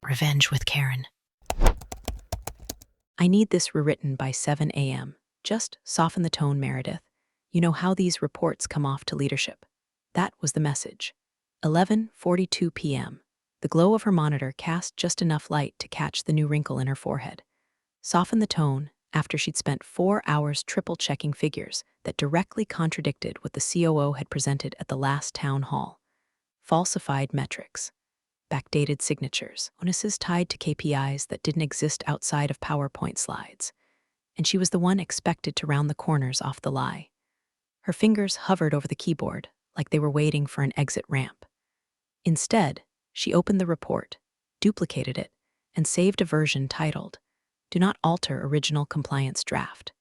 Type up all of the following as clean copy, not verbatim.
Revenge with Karen. I need this rewritten by 7 a.m. Just soften the tone, Meredith. You know how these reports come off to leadership. That was the message. 11:42 p.m. The glow of her monitor cast just enough light to catch the new wrinkle in her forehead. Soften the tone after she'd spent 4 hours triple-checking figures that directly contradicted what the COO had presented at the last town hall. Falsified metrics. Backdated signatures, bonuses tied to KPIs that didn't exist outside of PowerPoint slides. And she was the one expected to round the corners off the lie. Her fingers hovered over the keyboard like they were waiting for an exit ramp. Instead, she opened the report, duplicated it, and saved a version titled, "Do not alter original compliance draft."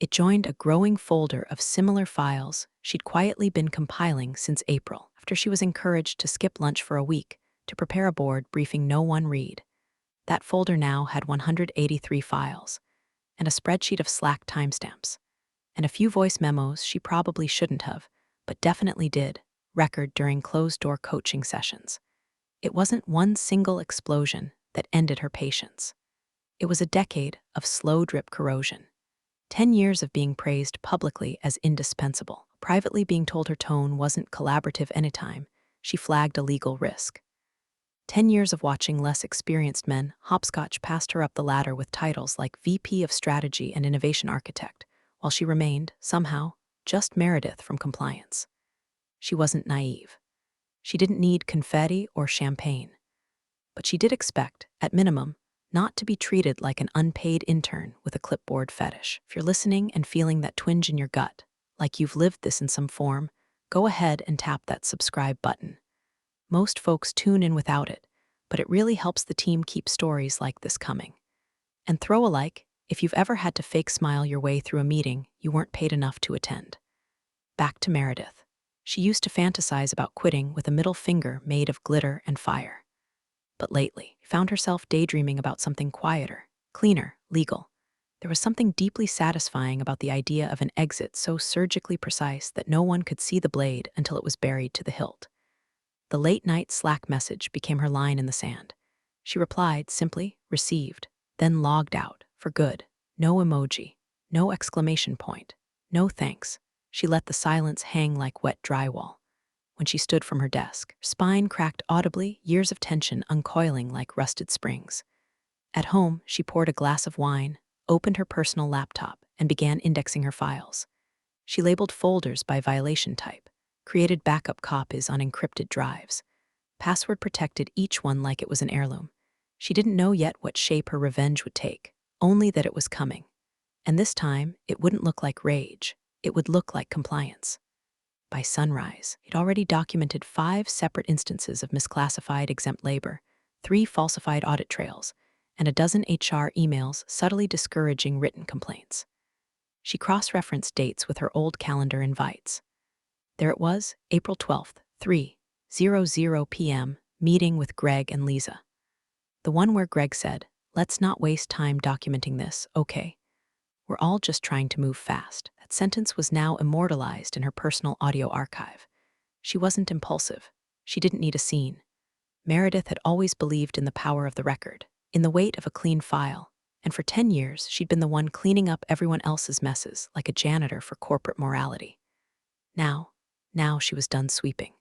It joined a growing folder of similar files she'd quietly been compiling since April, after she was encouraged to skip lunch for a week to prepare a board briefing no one read. That folder now had 183 files, and a spreadsheet of Slack timestamps, and a few voice memos she probably shouldn't have, but definitely did, record during closed-door coaching sessions. It wasn't one single explosion that ended her patience. It was a decade of slow-drip corrosion. 10 years of being praised publicly as indispensable, privately being told her tone wasn't collaborative anytime she flagged a legal risk. 10 years of watching less experienced men hopscotch past her up the ladder with titles like VP of Strategy and Innovation Architect, while she remained, somehow, just Meredith from compliance. She wasn't naive. She didn't need confetti or champagne. But she did expect, at minimum, not to be treated like an unpaid intern with a clipboard fetish. If you're listening and feeling that twinge in your gut, like you've lived this in some form, go ahead and tap that subscribe button. Most folks tune in without it, but it really helps the team keep stories like this coming. And throw a like if you've ever had to fake smile your way through a meeting you weren't paid enough to attend. Back to Meredith. She used to fantasize about quitting with a middle finger made of glitter and fire. But lately, found herself daydreaming about something quieter, cleaner, legal. There was something deeply satisfying about the idea of an exit so surgically precise that no one could see the blade until it was buried to the hilt. The late-night Slack message became her line in the sand. She replied simply, "Received," then logged out, for good. No emoji, no exclamation point, no thanks. She let the silence hang like wet drywall. When she stood from her desk, her spine cracked audibly, years of tension uncoiling like rusted springs. At home, she poured a glass of wine, opened her personal laptop, and began indexing her files. She labeled folders by violation type, created backup copies on encrypted drives, password protected each one like it was an heirloom. She didn't know yet what shape her revenge would take, only that it was coming. And this time, it wouldn't look like rage. It would look like compliance. By sunrise, he'd already documented 5 separate instances of misclassified exempt labor, 3 falsified audit trails, and a dozen HR emails subtly discouraging written complaints. She cross-referenced dates with her old calendar invites. There it was, April 12th, 3:00 p.m., meeting with Greg and Lisa. The one where Greg said, "Let's not waste time documenting this, okay? We're all just trying to move fast." That sentence was now immortalized in her personal audio archive. She wasn't impulsive. She didn't need a scene. Meredith had always believed in the power of the record, in the weight of a clean file, and for 10 years she'd been the one cleaning up everyone else's messes like a janitor for corporate morality. Now she was done sweeping.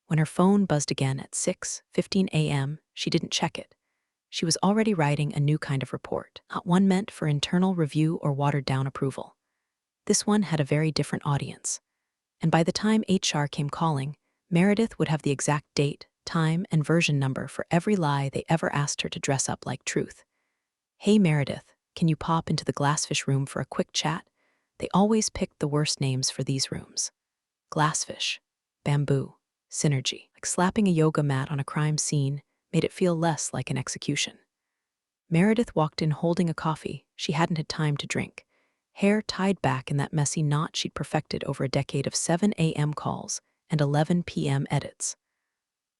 When her phone buzzed again at 6:15 a.m., she didn't check it. She was already writing a new kind of report, not one meant for internal review or watered-down approval. This one had a very different audience. And by the time HR came calling, Meredith would have the exact date, time, and version number for every lie they ever asked her to dress up like truth. "Hey Meredith, can you pop into the Glassfish room for a quick chat?" They always picked the worst names for these rooms. Glassfish, bamboo, synergy. Like slapping a yoga mat on a crime scene made it feel less like an execution. Meredith walked in holding a coffee she hadn't had time to drink, hair tied back in that messy knot she'd perfected over a decade of 7 a.m. calls and 11 p.m. edits.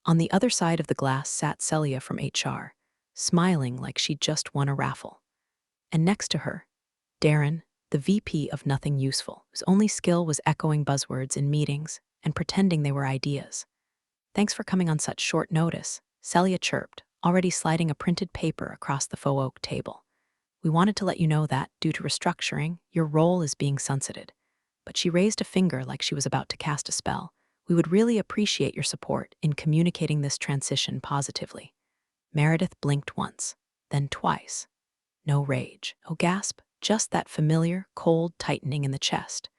On the other side of the glass sat Celia from HR, smiling like she'd just won a raffle. And next to her, Darren, the VP of Nothing Useful, whose only skill was echoing buzzwords in meetings and pretending they were ideas. "Thanks for coming on such short notice," Celia chirped, already sliding a printed paper across the faux oak table. "We wanted to let you know that, due to restructuring, your role is being sunsetted." But she raised a finger like she was about to cast a spell. "We would really appreciate your support in communicating this transition positively." Meredith blinked once, then twice. No rage, no gasp, just that familiar, cold tightening in the chest.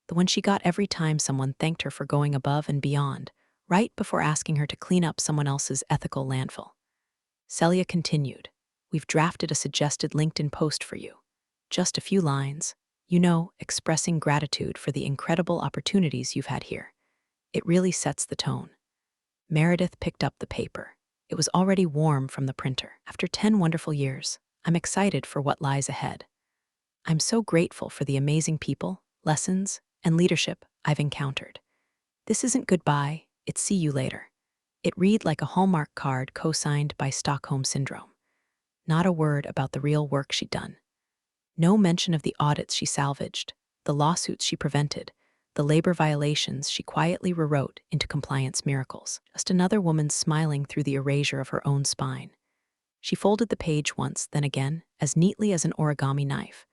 The one she got every time someone thanked her for going above and beyond, right before asking her to clean up someone else's ethical landfill. Celia continued, "We've drafted a suggested LinkedIn post for you. Just a few lines, expressing gratitude for the incredible opportunities you've had here. It really sets the tone." Meredith picked up the paper. It was already warm from the printer. "After 10 wonderful years, I'm excited for what lies ahead. I'm so grateful for the amazing people, lessons, and leadership I've encountered. This isn't goodbye, it's see you later." It read like a Hallmark card co-signed by Stockholm Syndrome. Not a word about the real work she'd done. No mention of the audits she salvaged, the lawsuits she prevented, the labor violations she quietly rewrote into compliance miracles. Just another woman smiling through the erasure of her own spine. She folded the page once, then again, as neatly as an origami knife.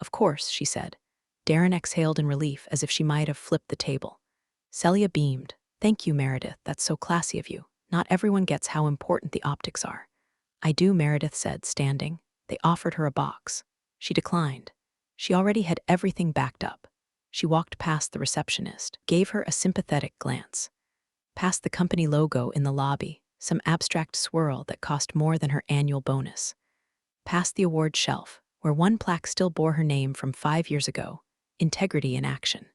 "Of course," she said. Darren exhaled in relief as if she might have flipped the table. Celia beamed. "Thank you, Meredith, that's so classy of you. Not everyone gets how important the optics are." "I do," Meredith said, standing. They offered her a box. She declined. She already had everything backed up. She walked past the receptionist, gave her a sympathetic glance. Past the company logo in the lobby, some abstract swirl that cost more than her annual bonus. Past the award shelf, where one plaque still bore her name from 5 years ago, Integrity in Action.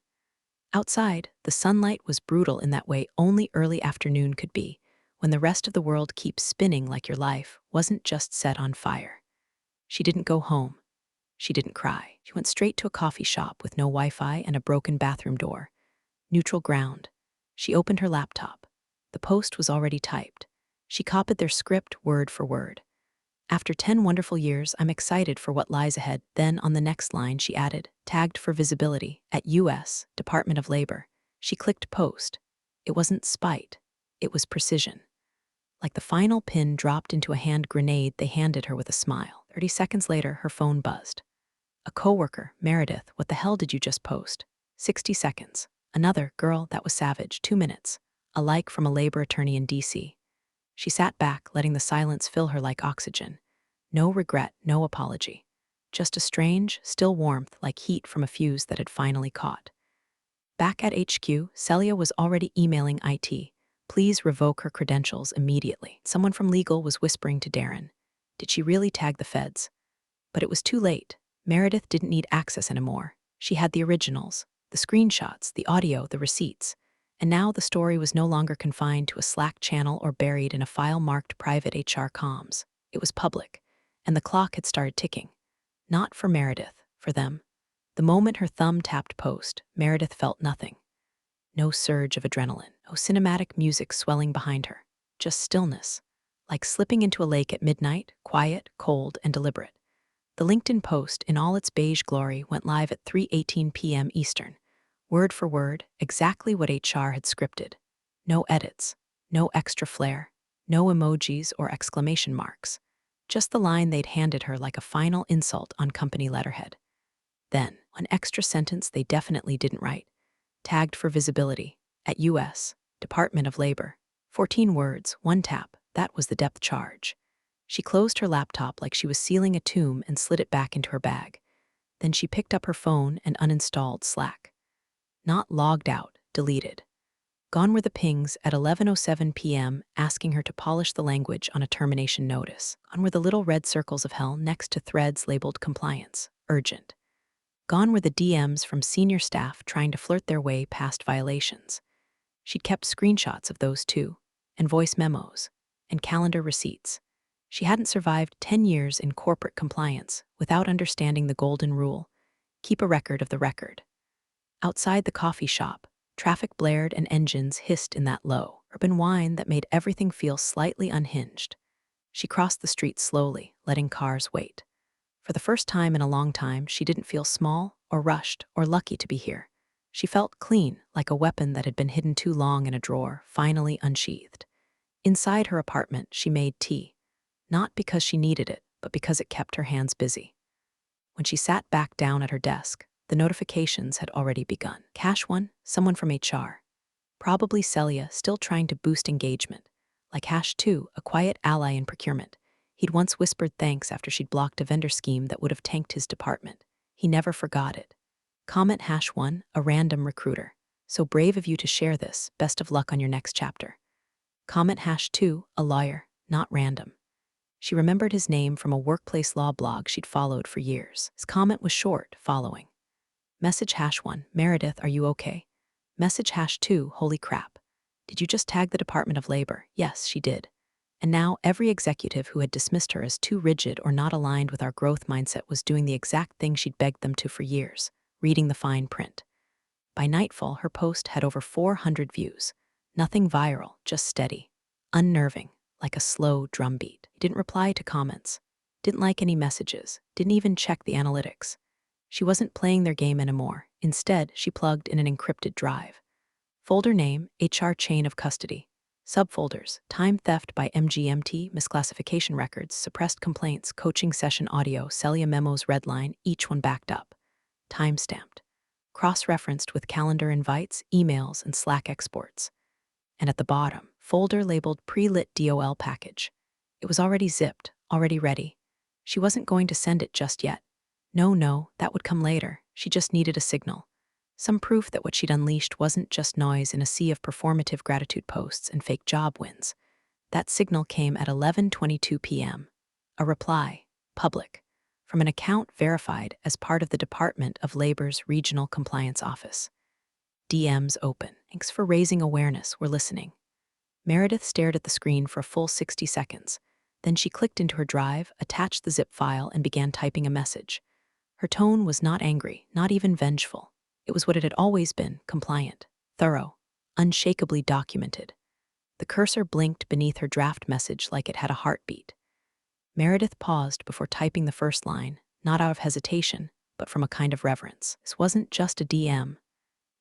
Outside, the sunlight was brutal in that way only early afternoon could be, when the rest of the world keeps spinning like your life wasn't just set on fire. She didn't go home. She didn't cry. She went straight to a coffee shop with no Wi-Fi and a broken bathroom door. Neutral ground. She opened her laptop. The post was already typed. She copied their script word for word. "After 10 wonderful years, I'm excited for what lies ahead." Then on the next line she added, "Tagged for visibility at U.S. Department of Labor." She clicked post. It wasn't spite. It was precision. Like the final pin dropped into a hand grenade they handed her with a smile. 30 seconds later, her phone buzzed. A coworker, "Meredith, what the hell did you just post?" 60 seconds. Another, "Girl, that was savage. 2 minutes." A like from a labor attorney in D.C. She sat back, letting the silence fill her like oxygen. No regret, no apology. Just a strange, still warmth like heat from a fuse that had finally caught. Back at HQ, Celia was already emailing IT. Please revoke her credentials immediately. Someone from legal was whispering to Darren. Did she really tag the feds? But it was too late. Meredith didn't need access anymore. She had the originals, the screenshots, the audio, the receipts. And now the story was no longer confined to a Slack channel or buried in a file marked private HR comms. It was public, and the clock had started ticking. Not for Meredith, for them. The moment her thumb tapped post, Meredith felt nothing. No surge of adrenaline, no cinematic music swelling behind her. Just stillness, like slipping into a lake at midnight, quiet, cold, and deliberate. The LinkedIn post, in all its beige glory, went live at 3:18 p.m. Eastern. Word for word, exactly what HR had scripted. No edits, no extra flair, no emojis or exclamation marks. Just the line they'd handed her like a final insult on company letterhead. Then, an extra sentence they definitely didn't write. Tagged for visibility, at U.S. Department of Labor. 14 words, one tap, that was the depth charge. She closed her laptop like she was sealing a tomb and slid it back into her bag. Then she picked up her phone and uninstalled Slack. Not logged out, deleted. Gone were the pings at 11:07 p.m. asking her to polish the language on a termination notice. Gone were the little red circles of hell next to threads labeled compliance, urgent. Gone were the DMs from senior staff trying to flirt their way past violations. She'd kept screenshots of those too, and voice memos, and calendar receipts. She hadn't survived 10 years in corporate compliance without understanding the golden rule: keep a record of the record. Outside the coffee shop, traffic blared and engines hissed in that low, urban whine that made everything feel slightly unhinged. She crossed the street slowly, letting cars wait. For the first time in a long time, she didn't feel small or rushed or lucky to be here. She felt clean, like a weapon that had been hidden too long in a drawer, finally unsheathed. Inside her apartment, she made tea. not because she needed it, but because it kept her hands busy. When she sat back down at her desk, the notifications had already begun. Cash 1, someone from HR. Probably Celia, still trying to boost engagement. Like Hash 2, a quiet ally in procurement. He'd once whispered thanks after she'd blocked a vendor scheme that would have tanked his department. He never forgot it. Comment Hash 1, a random recruiter. So brave of you to share this. Best of luck on your next chapter. Comment Hash 2, a lawyer, not random. She remembered his name from a workplace law blog she'd followed for years. His comment was short, following. Message Hash 1, Meredith, are you okay? Message Hash 2, holy crap. Did you just tag the Department of Labor? Yes, she did. And now every executive who had dismissed her as too rigid or not aligned with our growth mindset was doing the exact thing she'd begged them to for years, reading the fine print. By nightfall, her post had over 400 views. Nothing viral, just steady. Unnerving, like a slow drumbeat. He didn't reply to comments, didn't like any messages, didn't even check the analytics. She wasn't playing their game anymore. Instead, she plugged in an encrypted drive. Folder name, HR chain of custody. Subfolders, time theft by MGMT, misclassification records, suppressed complaints, coaching session audio, Celia memos redline, each one backed up. Time-stamped. Cross-referenced with calendar invites, emails, and Slack exports. And at the bottom, folder labeled pre-lit DOL package. It was already zipped, already ready. She wasn't going to send it just yet. No, that would come later. She just needed a signal. Some proof that what she'd unleashed wasn't just noise in a sea of performative gratitude posts and fake job wins. That signal came at 11:22 p.m. A reply, public, from an account verified as part of the Department of Labor's Regional Compliance Office. DMs open. Thanks for raising awareness, we're listening. Meredith stared at the screen for a full 60 seconds. Then she clicked into her drive, attached the zip file, and began typing a message. Her tone was not angry, not even vengeful. It was what it had always been, compliant, thorough, unshakably documented. The cursor blinked beneath her draft message like it had a heartbeat. Meredith paused before typing the first line, not out of hesitation, but from a kind of reverence. This wasn't just a DM.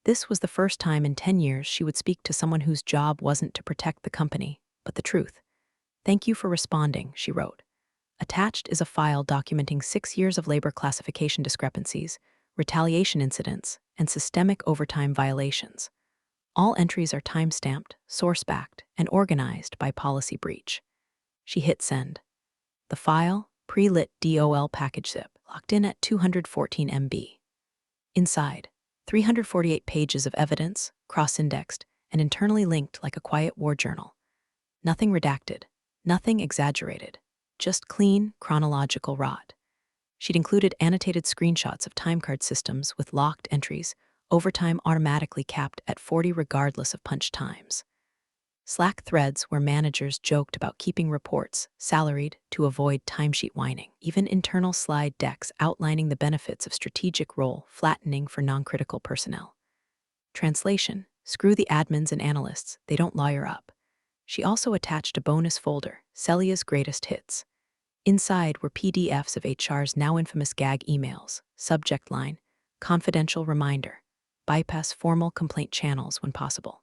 This was the first time in 10 years she would speak to someone whose job wasn't to protect the company, but the truth. Thank you for responding, she wrote. Attached is a file documenting 6 years of labor classification discrepancies, retaliation incidents, and systemic overtime violations. All entries are time-stamped, source-backed, and organized by policy breach. She hit send. The file, pre-lit DOL package zip, locked in at 214 MB. Inside, 348 pages of evidence, cross-indexed, and internally linked like a quiet war journal. Nothing redacted, nothing exaggerated, just clean, chronological rot. She'd included annotated screenshots of timecard systems with locked entries, overtime automatically capped at 40 regardless of punch times. Slack threads where managers joked about keeping reports salaried to avoid timesheet whining. Even internal slide decks outlining the benefits of strategic role flattening for non-critical personnel. Translation: screw the admins and analysts, they don't lawyer up. She also attached a bonus folder, Celia's greatest hits. Inside were PDFs of HR's now infamous gag emails, subject line, confidential reminder, bypass formal complaint channels when possible.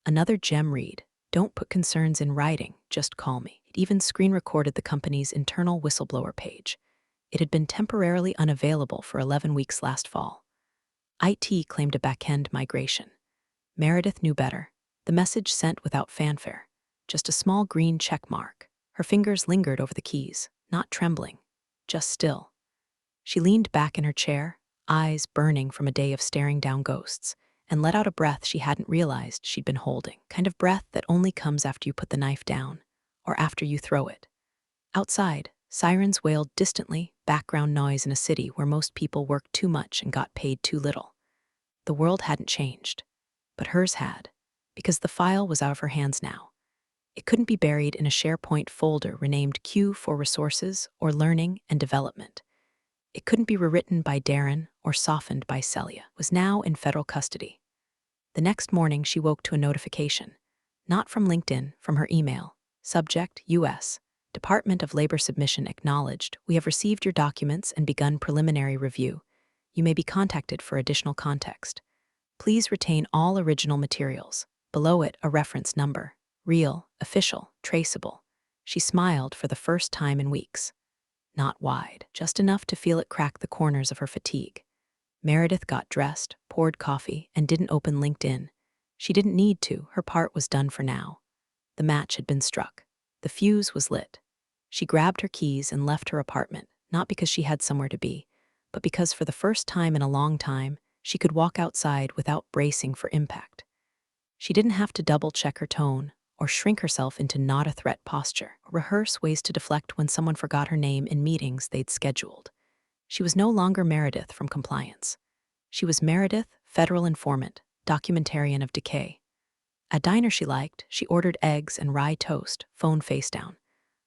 Another gem read, don't put concerns in writing, just call me. It even screen recorded the company's internal whistleblower page. It had been temporarily unavailable for 11 weeks last fall. IT claimed a back-end migration. Meredith knew better. The message sent without fanfare, just a small green check mark. Her fingers lingered over the keys, not trembling, just still. She leaned back in her chair, eyes burning from a day of staring down ghosts, and let out a breath she hadn't realized she'd been holding. Kind of breath that only comes after you put the knife down, or after you throw it. Outside, sirens wailed distantly, background noise in a city where most people worked too much and got paid too little. The world hadn't changed, but hers had, because the file was out of her hands now. It couldn't be buried in a SharePoint folder renamed Q for Resources or Learning and Development. It couldn't be rewritten by Darren or softened by Celia. It was now in federal custody. The next morning, she woke to a notification. Not from LinkedIn, from her email. Subject, U.S. Department of Labor submission acknowledged. We have received your documents and begun preliminary review. You may be contacted for additional context. Please retain all original materials. Below it, a reference number. Real, official, traceable. She smiled for the first time in weeks. Not wide, just enough to feel it crack the corners of her fatigue. Meredith got dressed, poured coffee, and didn't open LinkedIn. She didn't need to, her part was done for now. The match had been struck. The fuse was lit. She grabbed her keys and left her apartment, not because she had somewhere to be, but because for the first time in a long time, she could walk outside without bracing for impact. She didn't have to double-check her tone or shrink herself into not-a-threat posture, or rehearse ways to deflect when someone forgot her name in meetings they'd scheduled. She was no longer Meredith from compliance. She was Meredith, federal informant, documentarian of decay. A diner she liked, she ordered eggs and rye toast, phone face down.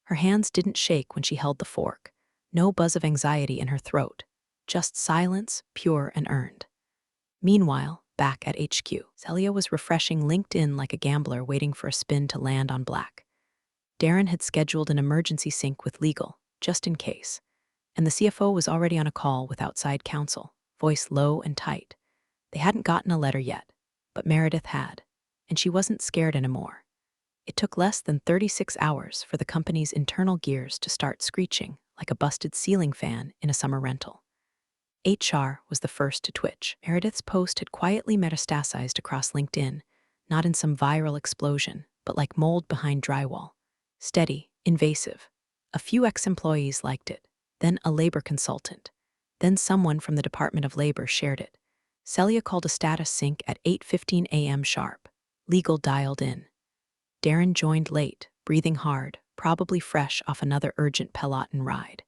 Her hands didn't shake when she held the fork. No buzz of anxiety in her throat. Just silence, pure and earned. Meanwhile, back at HQ, Celia was refreshing LinkedIn like a gambler waiting for a spin to land on black. Darren had scheduled an emergency sync with legal, just in case. And the CFO was already on a call with outside counsel, voice low and tight. They hadn't gotten a letter yet, but Meredith had, and she wasn't scared anymore. It took less than 36 hours for the company's internal gears to start screeching like a busted ceiling fan in a summer rental. HR was the first to twitch. Meredith's post had quietly metastasized across LinkedIn, not in some viral explosion, but like mold behind drywall. Steady, invasive. A few ex-employees liked it, then a labor consultant. Then someone from the Department of Labor shared it. Celia called a status sync at 8:15 a.m. sharp. Legal dialed in. Darren joined late, breathing hard, probably fresh off another urgent Peloton ride.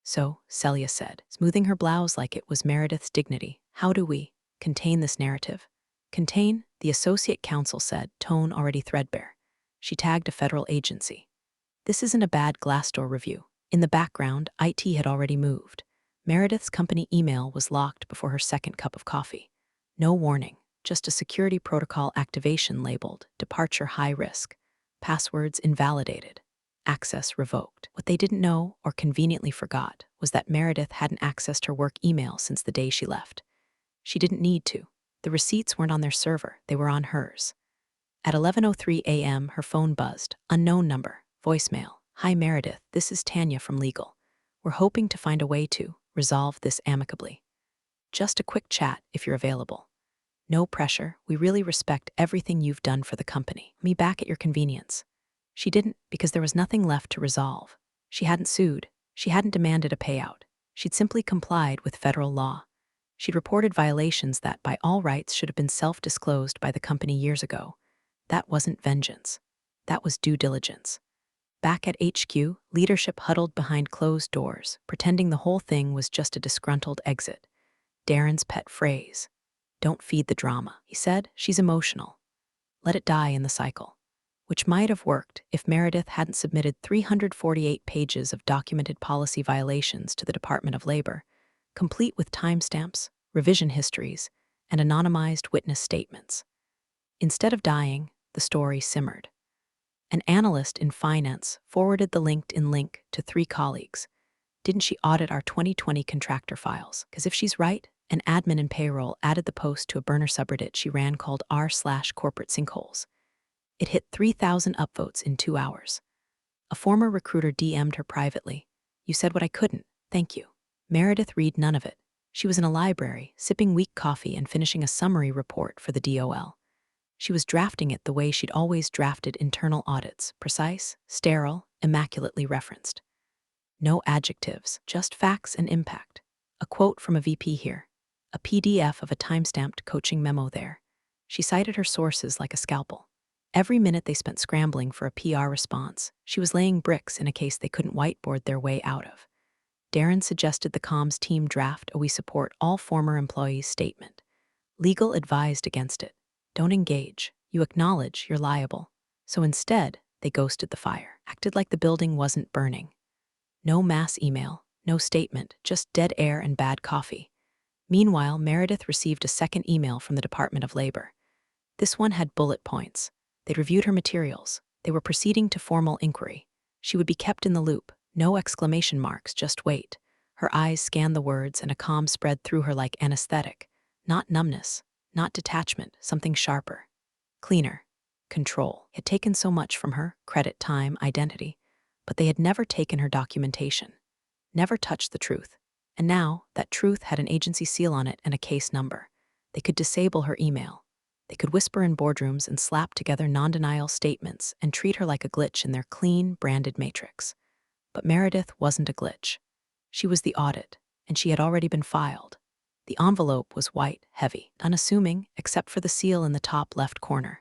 So, Celia said, smoothing her blouse like it was Meredith's dignity, how do we contain this narrative? Contain, the associate counsel said, tone already threadbare. She tagged a federal agency. This isn't a bad Glassdoor review. In the background, IT had already moved. Meredith's company email was locked before her second cup of coffee. No warning, just a security protocol activation labeled departure high risk, passwords invalidated, access revoked. What they didn't know or conveniently forgot was that Meredith hadn't accessed her work email since the day she left. She didn't need to. The receipts weren't on their server, they were on hers. At 11:03 a.m., her phone buzzed. Unknown number, voicemail. Hi Meredith, this is Tanya from Legal. We're hoping to find a way to resolve this amicably. Just a quick chat if you're available. No pressure, we really respect everything you've done for the company. Me back at your convenience. She didn't, because there was nothing left to resolve. She hadn't sued. She hadn't demanded a payout. She'd simply complied with federal law. She'd reported violations that, by all rights, should have been self-disclosed by the company years ago. That wasn't vengeance. That was due diligence. Back at HQ, leadership huddled behind closed doors, pretending the whole thing was just a disgruntled exit. Darren's pet phrase. Don't feed the drama, he said. She's emotional. Let it die in the cycle. Which might have worked if Meredith hadn't submitted 348 pages of documented policy violations to the Department of Labor, complete with timestamps, revision histories, and anonymized witness statements. Instead of dying, the story simmered. An analyst in finance forwarded the LinkedIn link to 3 colleagues. Didn't she audit our 2020 contractor files? Because if she's right, an admin in payroll added the post to a burner subreddit she ran called r/corporate sinkholes. It hit 3,000 upvotes in 2 hours. A former recruiter DM'd her privately. You said what I couldn't, thank you. Meredith read none of it. She was in a library, sipping weak coffee and finishing a summary report for the DOL. She was drafting it the way she'd always drafted internal audits, precise, sterile, immaculately referenced. No adjectives, just facts and impact. A quote from a VP here. A PDF of a timestamped coaching memo there. She cited her sources like a scalpel. Every minute they spent scrambling for a PR response, she was laying bricks in a case they couldn't whiteboard their way out of. Darren suggested the comms team draft a "We support all former employees" statement. Legal advised against it. Don't engage. You acknowledge you're liable. So instead, they ghosted the fire, acted like the building wasn't burning. No mass email, no statement, just dead air and bad coffee. Meanwhile, Meredith received a second email from the Department of Labor. This one had bullet points. They'd reviewed her materials. They were proceeding to formal inquiry. She would be kept in the loop. No exclamation marks, just wait. Her eyes scanned the words and a calm spread through her like anesthetic. Not numbness, not detachment, something sharper. Cleaner. Control. It had taken so much from her, credit, time, identity. but they had never taken her documentation, never touched the truth. And now, that truth had an agency seal on it and a case number. They could disable her email. They could whisper in boardrooms and slap together non-denial statements and treat her like a glitch in their clean, branded matrix. But Meredith wasn't a glitch. She was the audit, and she had already been filed. The envelope was white, heavy, unassuming, except for the seal in the top left corner.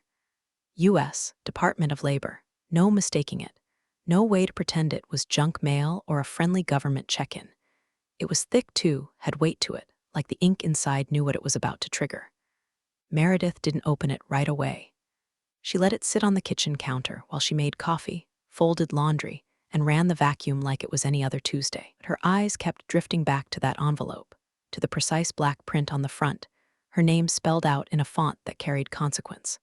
U.S. Department of Labor. No mistaking it. No way to pretend it was junk mail or a friendly government check-in. It was thick, too, had weight to it, like the ink inside knew what it was about to trigger. Meredith didn't open it right away. She let it sit on the kitchen counter while she made coffee, folded laundry, and ran the vacuum like it was any other Tuesday. Her eyes kept drifting back to that envelope, to the precise black print on the front, her name spelled out in a font that carried consequence.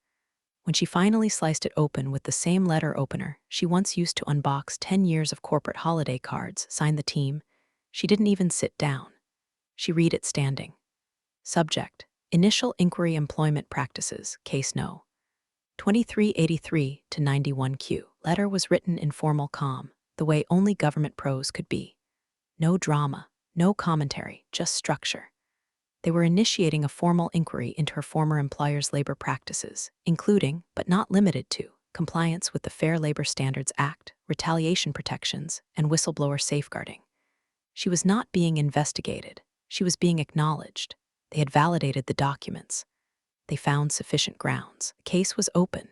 When she finally sliced it open with the same letter opener she once used to unbox 10 years of corporate holiday cards, signed the team, she didn't even sit down. She read it standing. Subject: Initial Inquiry Employment Practices, Case No. 2383 to 91Q. Letter was written in formal calm, the way only government prose could be. No drama, no commentary, just structure. They were initiating a formal inquiry into her former employer's labor practices, including, but not limited to, compliance with the Fair Labor Standards Act, retaliation protections, and whistleblower safeguarding. She was not being investigated. She was being acknowledged. They had validated the documents. They found sufficient grounds. The case was open.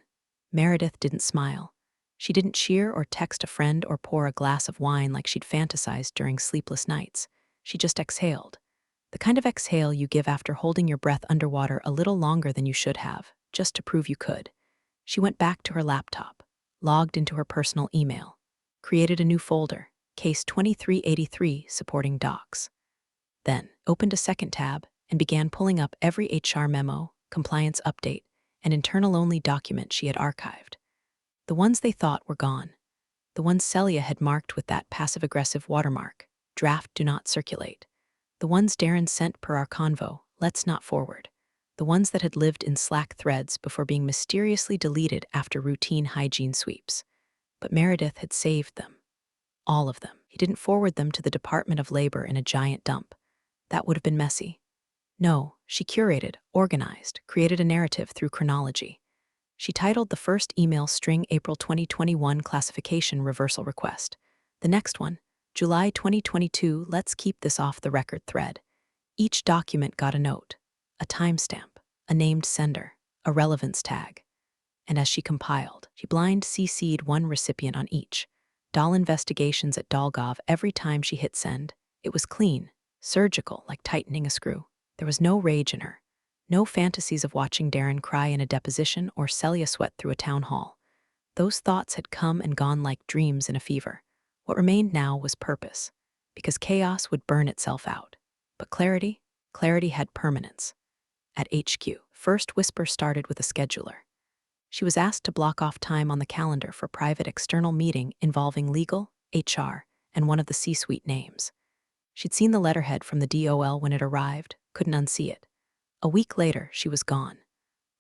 Meredith didn't smile. She didn't cheer or text a friend or pour a glass of wine like she'd fantasized during sleepless nights. She just exhaled. The kind of exhale you give after holding your breath underwater a little longer than you should have, just to prove you could. She went back to her laptop, logged into her personal email, created a new folder, Case 2383, supporting docs. Then opened a second tab and began pulling up every HR memo, compliance update, and internal-only document she had archived. The ones they thought were gone. The ones Celia had marked with that passive-aggressive watermark, draft do not circulate. The ones Darren sent per our convo, let's not forward. The ones that had lived in Slack threads before being mysteriously deleted after routine hygiene sweeps. But Meredith had saved them. All of them. He didn't forward them to the Department of Labor in a giant dump. That would have been messy. No, she curated, organized, created a narrative through chronology. She titled the first email string April 2021 classification reversal request. The next one, July 2022 let's keep this off the record thread. Each document got a note, a timestamp, a named sender, a relevance tag. And as she compiled, she blind CC'd one recipient on each. Doll investigations at Dolgov every time she hit send. It was clean, surgical, like tightening a screw. There was no rage in her. No fantasies of watching Darren cry in a deposition or Celia sweat through a town hall. Those thoughts had come and gone like dreams in a fever. What remained now was purpose, because chaos would burn itself out. But clarity had permanence. At HQ, first whisper started with a scheduler. She was asked to block off time on the calendar for private external meeting involving legal, HR, and one of the C-suite names. She'd seen the letterhead from the DOL when it arrived, couldn't unsee it. A week later, she was gone.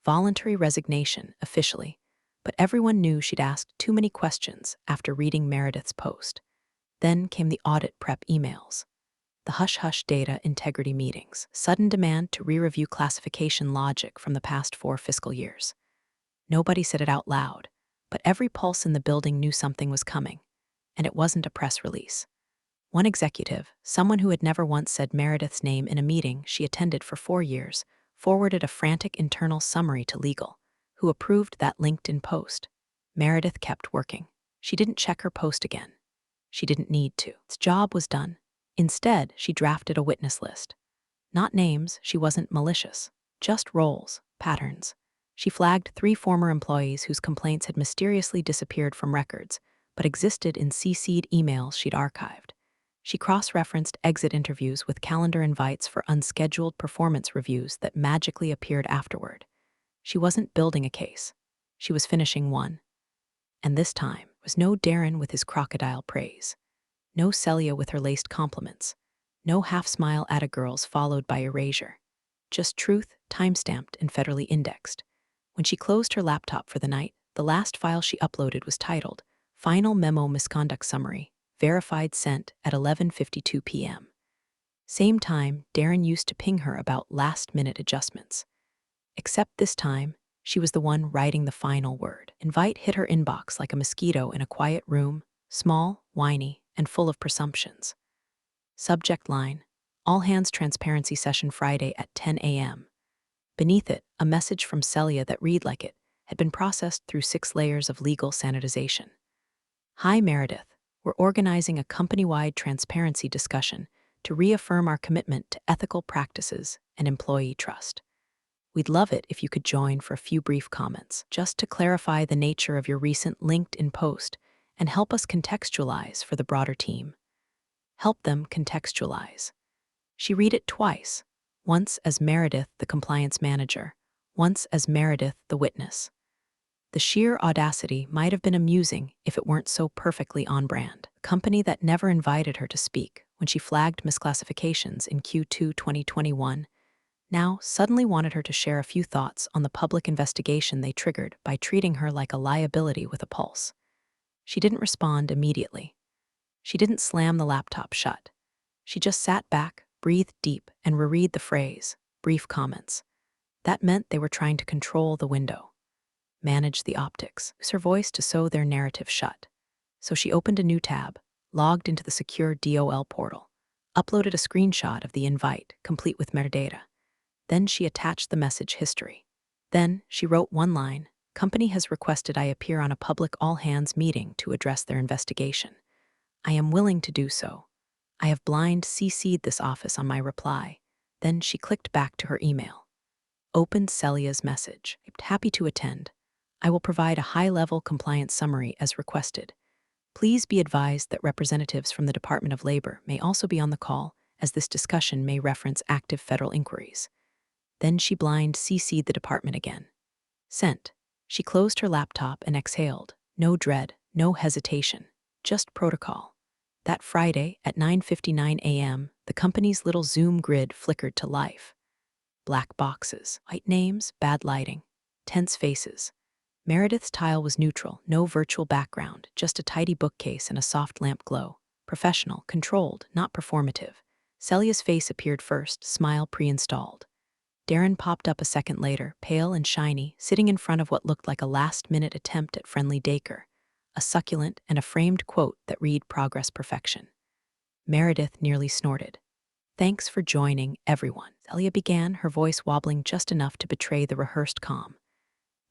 Voluntary resignation, officially, but everyone knew she'd asked too many questions after reading Meredith's post. Then came the audit prep emails, the hush-hush data integrity meetings, sudden demand to re-review classification logic from the past 4 fiscal years. Nobody said it out loud, but every pulse in the building knew something was coming, and it wasn't a press release. One executive, someone who had never once said Meredith's name in a meeting she attended for 4 years, forwarded a frantic internal summary to legal, who approved that LinkedIn post. Meredith kept working. She didn't check her post again. She didn't need to. Its job was done. Instead, she drafted a witness list. Not names, she wasn't malicious. Just roles, patterns. She flagged 3 former employees whose complaints had mysteriously disappeared from records, but existed in CC'd emails she'd archived. She cross-referenced exit interviews with calendar invites for unscheduled performance reviews that magically appeared afterward. She wasn't building a case. She was finishing one. And this time was no Darren with his crocodile praise. No Celia with her laced compliments. No half-smile at a girl's followed by erasure. Just truth, time-stamped and federally indexed. When she closed her laptop for the night, the last file she uploaded was titled, Final memo misconduct summary. Verified sent at 11:52 p.m. Same time, Darren used to ping her about last-minute adjustments. Except this time, she was the one writing the final word. Invite hit her inbox like a mosquito in a quiet room, small, whiny, and full of presumptions. Subject line: All hands transparency session Friday at 10 a.m. Beneath it, a message from Celia that read like it had been processed through 6 layers of legal sanitization. Hi Meredith, we're organizing a company-wide transparency discussion to reaffirm our commitment to ethical practices and employee trust. We'd love it if you could join for a few brief comments, just to clarify the nature of your recent LinkedIn post and help us contextualize for the broader team. Help them contextualize. She read it twice, once as Meredith, the compliance manager, once as Meredith, the witness. The sheer audacity might have been amusing if it weren't so perfectly on brand. A company that never invited her to speak when she flagged misclassifications in Q2 2021 now suddenly wanted her to share a few thoughts on the public investigation they triggered by treating her like a liability with a pulse. She didn't respond immediately. She didn't slam the laptop shut. She just sat back, breathed deep, and reread the phrase, brief comments. That meant they were trying to control the window, manage the optics, use her voice to sew their narrative shut. So she opened a new tab, logged into the secure DOL portal, uploaded a screenshot of the invite, complete with metadata. Then she attached the message history. Then she wrote one line: Company has requested I appear on a public all-hands meeting to address their investigation. I am willing to do so. I have blind CC'd this office on my reply. Then she clicked back to her email. Opened Celia's message. Happy to attend. I will provide a high-level compliance summary as requested. Please be advised that representatives from the Department of Labor may also be on the call, as this discussion may reference active federal inquiries. Then she blind CC'd the department again. Sent. She closed her laptop and exhaled. No dread, no hesitation, just protocol. That Friday at 9:59 a.m., the company's little Zoom grid flickered to life. Black boxes, white names, bad lighting, tense faces. Meredith's tile was neutral, no virtual background, just a tidy bookcase and a soft lamp glow. Professional, controlled, not performative. Celia's face appeared first, smile pre-installed. Darren popped up a second later, pale and shiny, sitting in front of what looked like a last-minute attempt at friendly Dacre, a succulent and a framed quote that read progress perfection. Meredith nearly snorted. Thanks for joining, everyone. Celia began, her voice wobbling just enough to betray the rehearsed calm.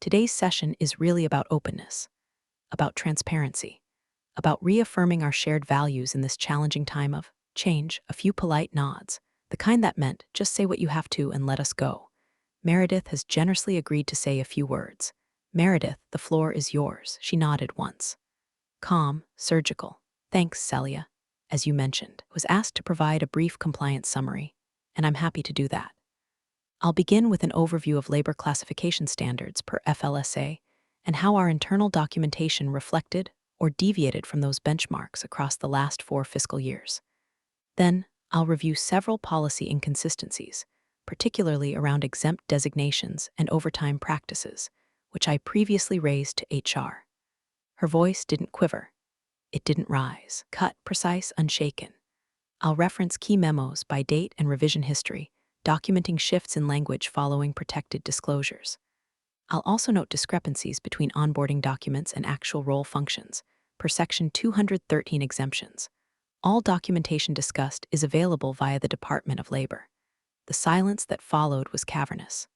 Today's session is really about openness, about transparency, about reaffirming our shared values in this challenging time of change. A few polite nods, the kind that meant just say what you have to and let us go. Meredith has generously agreed to say a few words. Meredith, the floor is yours. She nodded once. Calm, surgical. Thanks, Celia. As you mentioned, was asked to provide a brief compliance summary, and I'm happy to do that. I'll begin with an overview of labor classification standards per FLSA and how our internal documentation reflected or deviated from those benchmarks across the last 4 fiscal years. Then, I'll review several policy inconsistencies, particularly around exempt designations and overtime practices, which I previously raised to HR. Her voice didn't quiver. It didn't rise. Cut, precise, unshaken. I'll reference key memos by date and revision history, documenting shifts in language following protected disclosures. I'll also note discrepancies between onboarding documents and actual role functions, per Section 213 exemptions. All documentation discussed is available via the Department of Labor. The silence that followed was cavernous.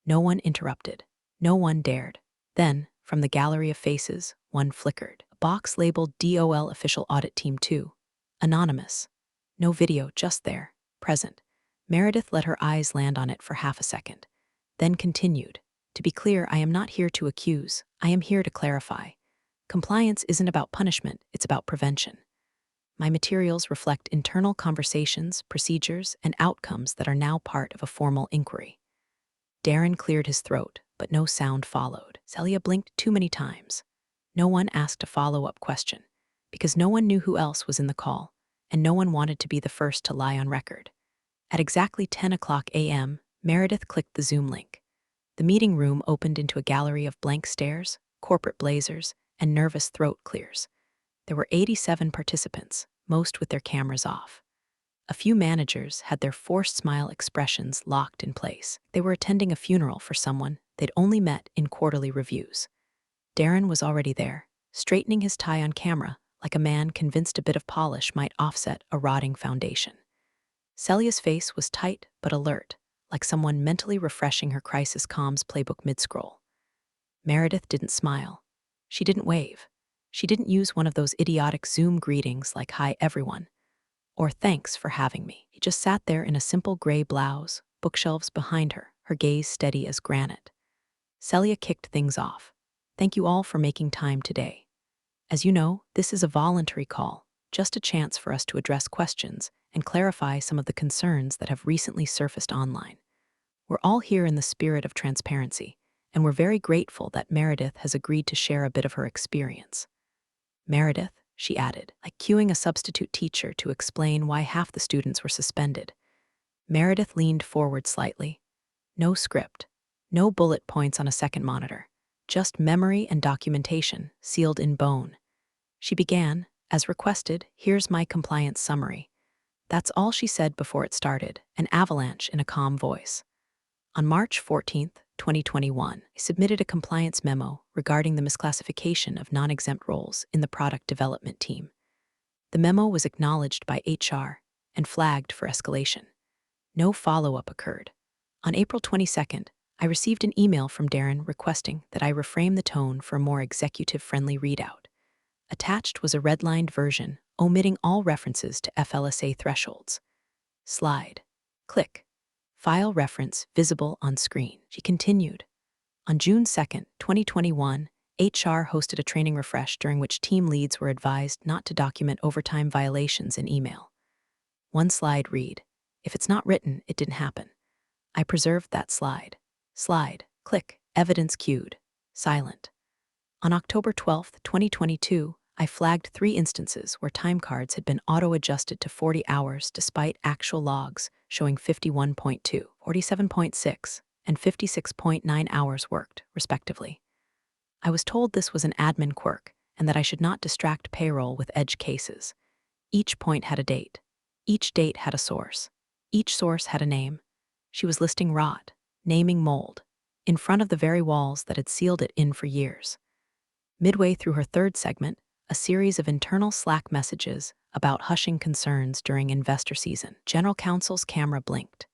No one interrupted. No one dared. Then, from the gallery of faces, one flickered. A box labeled DOL Official Audit Team 2. Anonymous. No video, just there, present. Meredith let her eyes land on it for half a second, then continued. To be clear, I am not here to accuse. I am here to clarify. Compliance isn't about punishment, it's about prevention. My materials reflect internal conversations, procedures, and outcomes that are now part of a formal inquiry. Darren cleared his throat, but no sound followed. Celia blinked too many times. No one asked a follow-up question, because no one knew who else was in the call, and no one wanted to be the first to lie on record. At exactly 10 o'clock a.m., Meredith clicked the Zoom link. The meeting room opened into a gallery of blank stares, corporate blazers, and nervous throat clears. There were 87 participants, most with their cameras off. A few managers had their forced smile expressions locked in place. They were attending a funeral for someone they'd only met in quarterly reviews. Darren was already there, straightening his tie on camera like a man convinced a bit of polish might offset a rotting foundation. Celia's face was tight but alert, like someone mentally refreshing her crisis comms playbook mid-scroll. Meredith didn't smile. She didn't wave. She didn't use one of those idiotic Zoom greetings like "Hi, everyone," or "Thanks for having me." She just sat there in a simple gray blouse, bookshelves behind her, her gaze steady as granite. Celia kicked things off. "Thank you all for making time today. As you know, this is a voluntary call, just a chance for us to address questions and clarify some of the concerns that have recently surfaced online. We're all here in the spirit of transparency, and we're very grateful that Meredith has agreed to share a bit of her experience." Meredith, she added, like cueing a substitute teacher to explain why half the students were suspended. Meredith leaned forward slightly. No script, no bullet points on a second monitor, just memory and documentation sealed in bone. She began, as requested, "Here's my compliance summary." That's all she said before it started, an avalanche in a calm voice. On March 14th, 2021, I submitted a compliance memo regarding the misclassification of non-exempt roles in the product development team. The memo was acknowledged by HR and flagged for escalation. No follow-up occurred. On April 22nd, I received an email from Darren requesting that I reframe the tone for a more executive-friendly readout. Attached was a redlined version, omitting all references to FLSA thresholds. Slide. Click. File reference visible on screen. She continued. On June 2nd, 2021, HR hosted a training refresh during which team leads were advised not to document overtime violations in email. One slide read, "If it's not written, it didn't happen." I preserved that slide. Slide. Click. Evidence queued. Silent. On October 12th, 2022, I flagged 3 instances where time cards had been auto-adjusted to 40 hours despite actual logs showing 51.2, 47.6, and 56.9 hours worked, respectively. I was told this was an admin quirk and that I should not distract payroll with edge cases. Each point had a date. Each date had a source. Each source had a name. She was listing rot, naming mold, in front of the very walls that had sealed it in for years. Midway through her third segment, a series of internal Slack messages about hushing concerns during investor season. General counsel's camera blinked,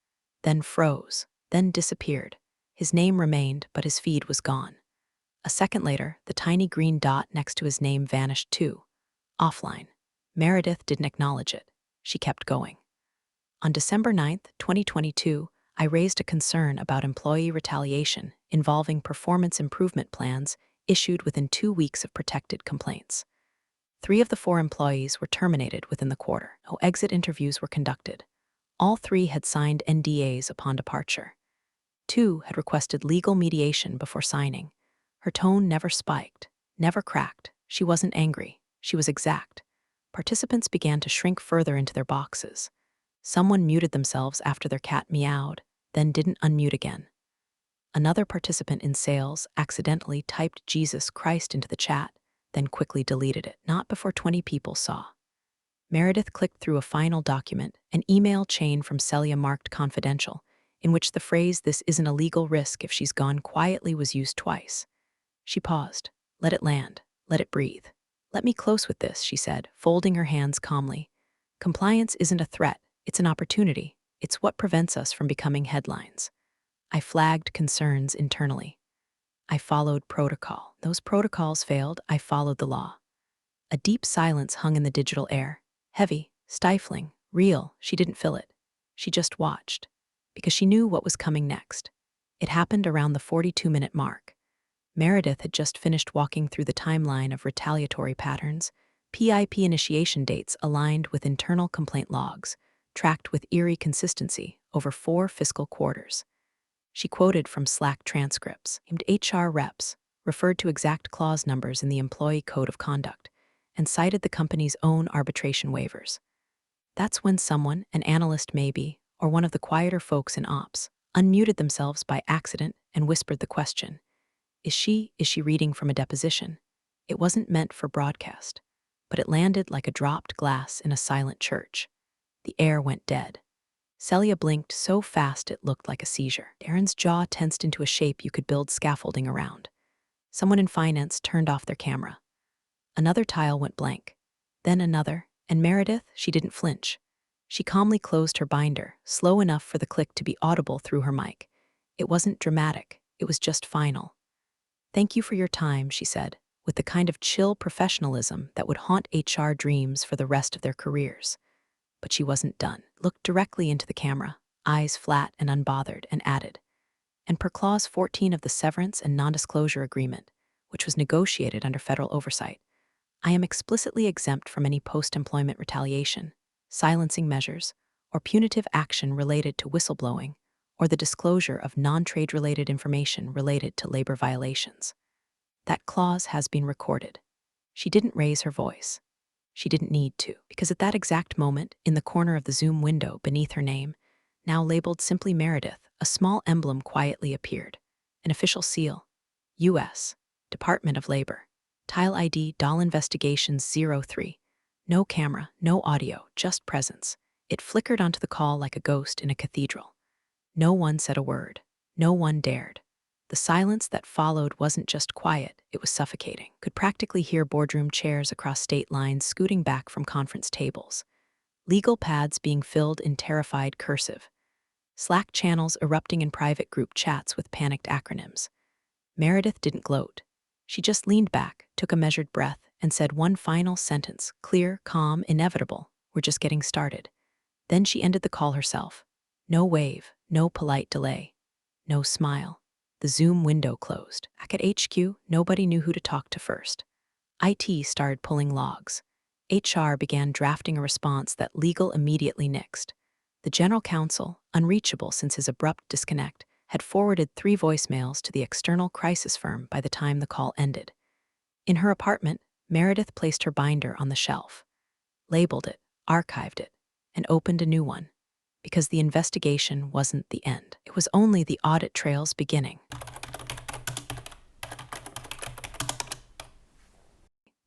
then froze, then disappeared. His name remained, but his feed was gone. A second later, the tiny green dot next to his name vanished too. Offline. Meredith didn't acknowledge it. She kept going. On December 9th, 2022, I raised a concern about employee retaliation involving performance improvement plans issued within 2 weeks of protected complaints. 3 of the 4 employees were terminated within the quarter. No exit interviews were conducted. All 3 had signed NDAs upon departure. 2 had requested legal mediation before signing. Her tone never spiked, never cracked. She wasn't angry. She was exact. Participants began to shrink further into their boxes. Someone muted themselves after their cat meowed, then didn't unmute again. Another participant in sales accidentally typed Jesus Christ into the chat, then quickly deleted it, not before 20 people saw. Meredith clicked through a final document, an email chain from Celia marked confidential, in which the phrase "this isn't a legal risk if she's gone quietly" was used twice. She paused. Let it land. Let it breathe. "Let me close with this," she said, folding her hands calmly. "Compliance isn't a threat. It's an opportunity. It's what prevents us from becoming headlines." I flagged concerns internally. I followed protocol. Those protocols failed. I followed the law. A deep silence hung in the digital air. Heavy, stifling, real. She didn't fill it. She just watched. Because she knew what was coming next. It happened around the 42-minute mark. Meredith had just finished walking through the timeline of retaliatory patterns, PIP initiation dates aligned with internal complaint logs, tracked with eerie consistency over 4 fiscal quarters. She quoted from Slack transcripts, named HR reps, referred to exact clause numbers in the Employee Code of Conduct, and cited the company's own arbitration waivers. That's when someone, an analyst maybe, or one of the quieter folks in ops, unmuted themselves by accident and whispered the question. Is she reading from a deposition? It wasn't meant for broadcast. but it landed like a dropped glass in a silent church. The air went dead. Celia blinked so fast it looked like a seizure. Aaron's jaw tensed into a shape you could build scaffolding around. Someone in finance turned off their camera. Another tile went blank. Then another, and Meredith, she didn't flinch. She calmly closed her binder, slow enough for the click to be audible through her mic. It wasn't dramatic, it was just final. "Thank you for your time," she said, with the kind of chill professionalism that would haunt HR dreams for the rest of their careers. But she wasn't done. Looked directly into the camera, eyes flat and unbothered, and added, "And per Clause 14 of the Severance and Non-Disclosure Agreement, which was negotiated under federal oversight, I am explicitly exempt from any post-employment retaliation, silencing measures, or punitive action related to whistleblowing, or the disclosure of non-trade-related information related to labor violations. That clause has been recorded." She didn't raise her voice. She didn't need to, because at that exact moment, in the corner of the Zoom window beneath her name, now labeled simply Meredith, a small emblem quietly appeared. An official seal. U.S. Department of Labor. Tile ID Doll Investigations 03. No camera, no audio, just presence. It flickered onto the call like a ghost in a cathedral. No one said a word. No one dared. The silence that followed wasn't just quiet, it was suffocating. Could practically hear boardroom chairs across state lines scooting back from conference tables. Legal pads being filled in terrified cursive. Slack channels erupting in private group chats with panicked acronyms. Meredith didn't gloat. She just leaned back, took a measured breath, and said one final sentence, clear, calm, inevitable. "We're just getting started." Then she ended the call herself. No wave, no polite delay, no smile. The Zoom window closed. Back at HQ, nobody knew who to talk to first. IT started pulling logs. HR began drafting a response that legal immediately nixed. The general counsel, unreachable since his abrupt disconnect, had forwarded 3 voicemails to the external crisis firm by the time the call ended. In her apartment, Meredith placed her binder on the shelf, labeled it, archived it, and opened a new one. Because the investigation wasn't the end. It was only the audit trail's beginning.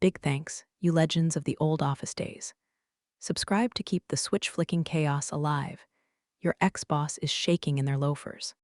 Big thanks, you legends of the old office days. Subscribe to keep the switch-flicking chaos alive. Your ex-boss is shaking in their loafers.